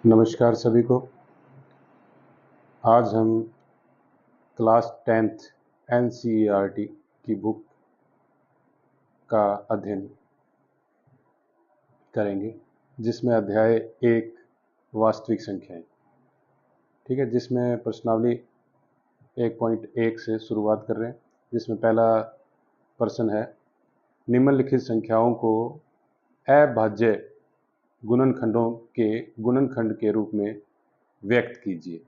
नमस्कार सभी को। आज हम क्लास 10th एनसीईआरटी की बुक का अध्ययन करेंगे, जिसमें अध्याय 1 वास्तविक संख्याएं, ठीक है, जिसमें प्रश्नावली 1.1 से शुरुआत कर रहे हैं, जिसमें पहला प्रश्न है, निम्नलिखित संख्याओं को अभाज्य गुणनखंडों के गुणनखंड के रूप में व्यक्त कीजिए।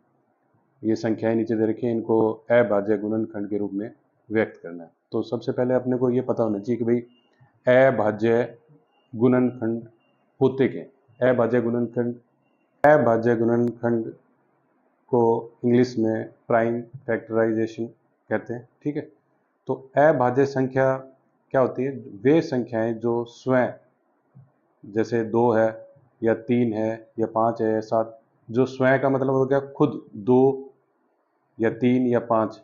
ये संख्याएं नीचे दे रखी हैं, इनको अभाज्य गुणनखंड के रूप में व्यक्त करना है। तो सबसे पहले अपने को ये पता होना चाहिए कि भाई अभाज्य गुणनखंड होते क्या। अभाज्य गुणनखंड को इंग्लिश में प्राइम फैक्टराइजेशन कहते हैं, ठीक है। तो अभाज्य संख्या क्या होती है? वे संख्याएं जो स्वयं, जैसे 2 है या 3 है या 5 है या 7, जो स्वयं का मतलब हो गया खुद 2 या 3 या 5,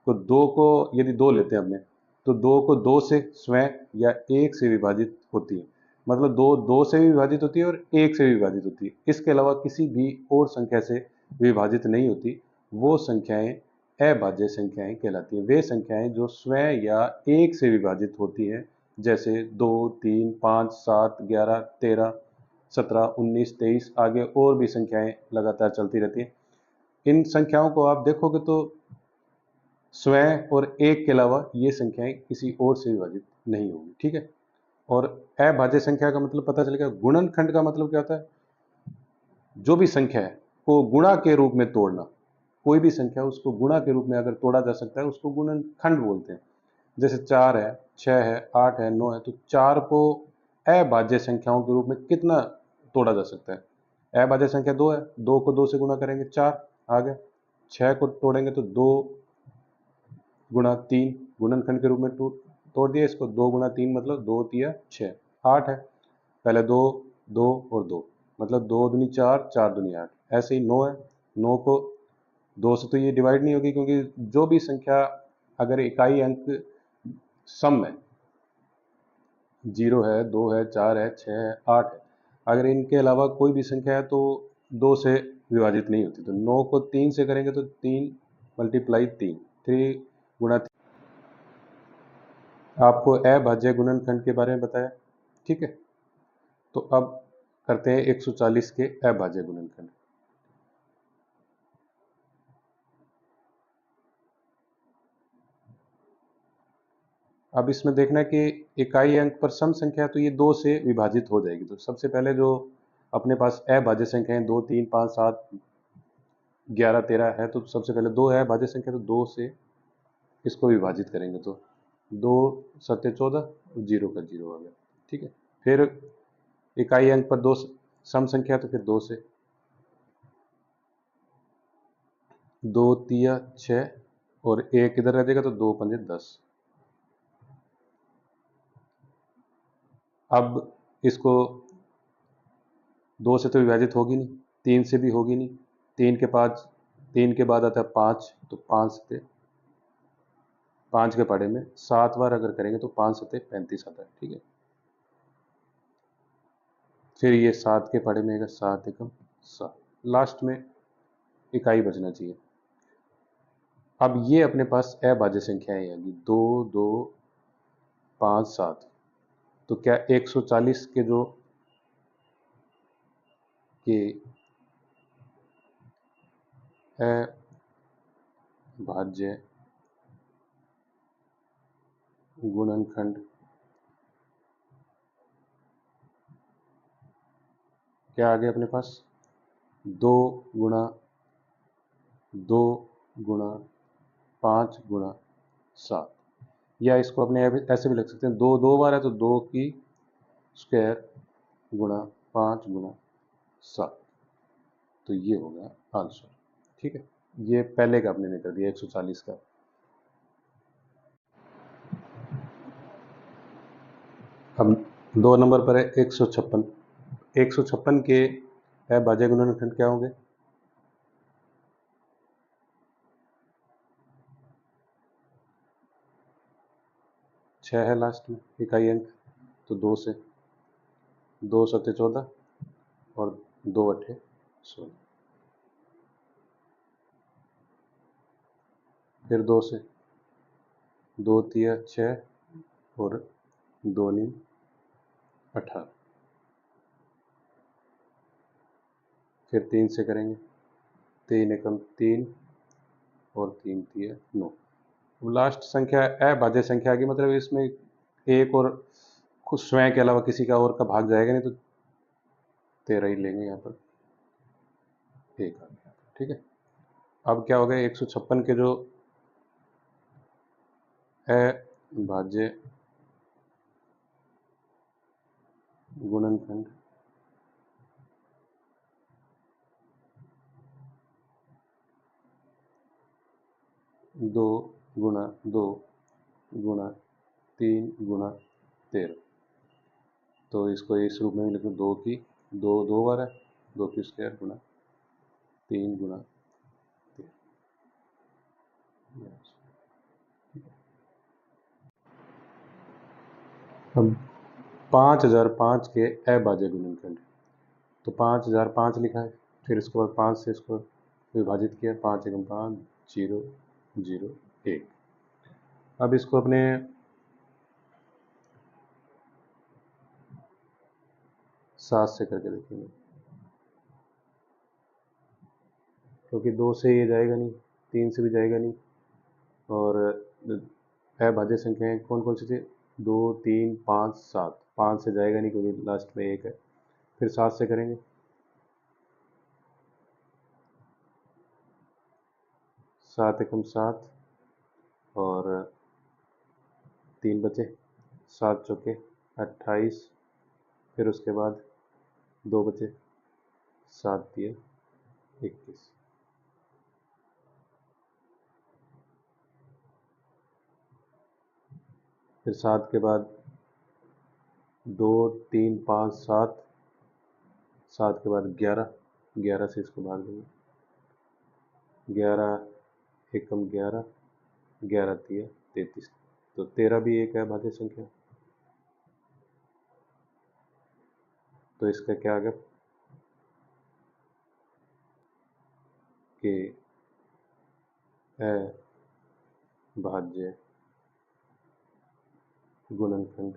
तो 2 को यदि 2 लेते हैं हमने, तो 2 को 2 से स्वयं या 1 से विभाजित होती है। मतलब 2 2 से भी विभाजित होती है और 1 से भी विभाजित होती है, इसके अलावा किसी भी और संख्या से विभाजित नहीं होती। वो संख्याएं अभाज्य संख्याएं कहलाती हैं। वे संख्याएं जो स्वयं या 1 से विभाजित होती हैं, जैसे 2 3 5 7 11 13 17 19 23, आगे और भी संख्याएं लगातार चलती रहती हैं। इन संख्याओं को आप देखोगे तो स्वयं और 1 के अलावा ये संख्याएं किसी और से विभाजित नहीं होंगी, ठीक है। और अभाज्य संख्या का मतलब पता चल गया। गुणनखंड का मतलब क्या होता है? जो भी संख्या है को गुणा के रूप में तोड़ना। कोई भी संख्या उसको गुणा के रूप में अगर तोड़ा जा सकता है, उसको गुणनखंड बोलते हैं। जैसे 4 है, 6 है, 8 है, 9 है, तो 4 को अभाज्य संख्याओं के रूप में कितना तोड़ा जा सकता है? अभाज्य संख्या 2 है, 2 को 2 से गुणा करेंगे 4 आ गया। 6 को तोड़ेंगे तो 2 गुणा 3 गुणनखंड के रूप में तोड़ दिया इसको। 2 गुणा 3 मतलब 2 तिया 6। 8 है, पहले 2 2 और 2, मतलब 2 दूनी 4 4 दूनी 8। ऐसे ही 9 है, 9 को 2 से तो ये डिवाइड नहीं होगी, क्योंकि जो भी संख्या अगर इकाई अंक सम में 0 है, 2 है, 4 है, 6 है, 8 है, अगर इनके अलावा कोई भी संख्या है तो 2 से विभाजित नहीं होती। तो 9 को 3 से करेंगे तो 3 मल्टीप्लाई 3, 3 गुणा। आपको अभाज्य गुणनखंड के बारे में बताया, ठीक है। तो अब करते हैं 140 के अभाज्य गुणनखंड। अब इसमें देखना है कि इकाई अंक पर सम संख्या, तो ये 2 से विभाजित हो जाएगी। तो सबसे पहले जो अपने पास अभाज्य संख्याएं 2 3 5 7 11 13 है, तो सबसे पहले 2 है अभाज्य संख्या, तो 2 से इसको विभाजित करेंगे तो 2 सत्ते 14, 0 का 0 आ गया, ठीक है। फिर इकाई अंक पर 2 सम संख्या, तो फिर 2 से 2 तिया 6 और 1 इधर रह जाएगा, तो 2 पंजे 10। अब इसको 2 से तो विभाजित होगी नहीं, 3 से भी होगी नहीं। 3 के बाद आता है 5, तो 5 के पढ़े में 7 बार अगर करेंगे तो 5 सत्ते 35 आता है, ठीक है। फिर ये 7 के पढ़े में आएगा 7 एकम 7, लास्ट में इकाई बचना चाहिए। अब ये अपने पास अभाज्य संख्याएं आएंगी 2 2 5 7। तो क्या 140 के जो के अभाज्य गुणनखंड क्या आ गया अपने पास? 2 गुणा 2 गुणा 5 गुणा 7, या इसको अपने ऐसे भी लिख सकते हैं, 2 2 बार है तो 2 की स्क्वायर गुणा 5 गुणा 7। तो ये हो गया आंसर, ठीक है। ये पहले का आपने निकल दिया 140 का। अब 2 नंबर पर है 156। 156 के अभाज्य गुणनखंड क्या होंगे? 6 है लास्ट में इकाई अंक, तो 2 से 2 सत्ते 14 और 2 अट्ठे 16। फिर 2 से, 2 तिया 6 और 2 नी 18। फिर 3 से करेंगे, 3 एकम 3 और 3 तिया 9। लास्ट संख्या अभाज्य संख्या आ गई, मतलब इसमें एक और खुद स्वयं के अलावा किसी का और का भाग जाएगा नहीं, तो 13 ही लेंगे यहाँ पर, एक आ गया। ठीक है, अब क्या हो गया, 156 के जो अभाज्य गुणनखंड दो गुणा 2 गुणा 3 गुणा 13, तो इसको इस रूप में लिखूँ, 2 की 2 बार है, 2 की स्क्वायर गुणा 3 गुणा 13। अब 5005 के अभाज्य गुणनखंड, तो 5005 लिखा है, फिर इसके बाद 5 से इसको विभाजित किया, 5 एकम 5, 0 0 1। अब इसको अपने सात से करके देखेंगे, क्योंकि 2 से ये जाएगा नहीं, 3 से भी जाएगा नहीं, और अभाज्य संख्याएं कौन कौन सी थी, 2 3 5 7, 5 से जाएगा नहीं क्योंकि लास्ट में 1 है। फिर 7 से करेंगे, 7 एकम 7 और 3 बचे, 7 चौके 28, फिर उसके बाद 2 बचे, 7 दिए 21। फिर 7 के बाद 2 3 5 7, 7 के बाद 11, 11 से इसको भाग देंगे, 11 एकम 11, 11 तिया 33, तो 13 भी एक है भाज्य संख्या। तो इसका क्या आ गया कि अभाज्य गुणनखंड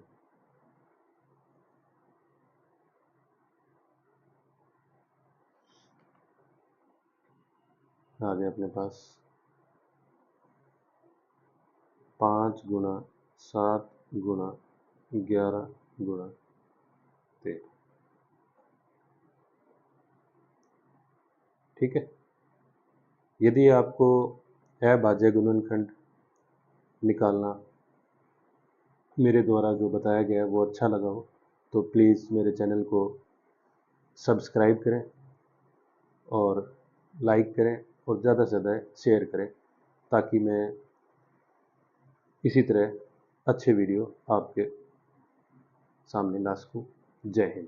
आ गया अपने पास 5 गुणा 7 गुणा 11 गुणा 13। ठीक है, यदि आपको अभाज्य गुणनखंड निकालना मेरे द्वारा जो बताया गया है वो अच्छा लगा हो, तो प्लीज़ मेरे चैनल को सब्सक्राइब करें और लाइक करें और ज़्यादा से ज़्यादा शेयर करें, ताकि मैं इसी तरह अच्छे वीडियो आपके सामने ला सकूं। जय हिंद।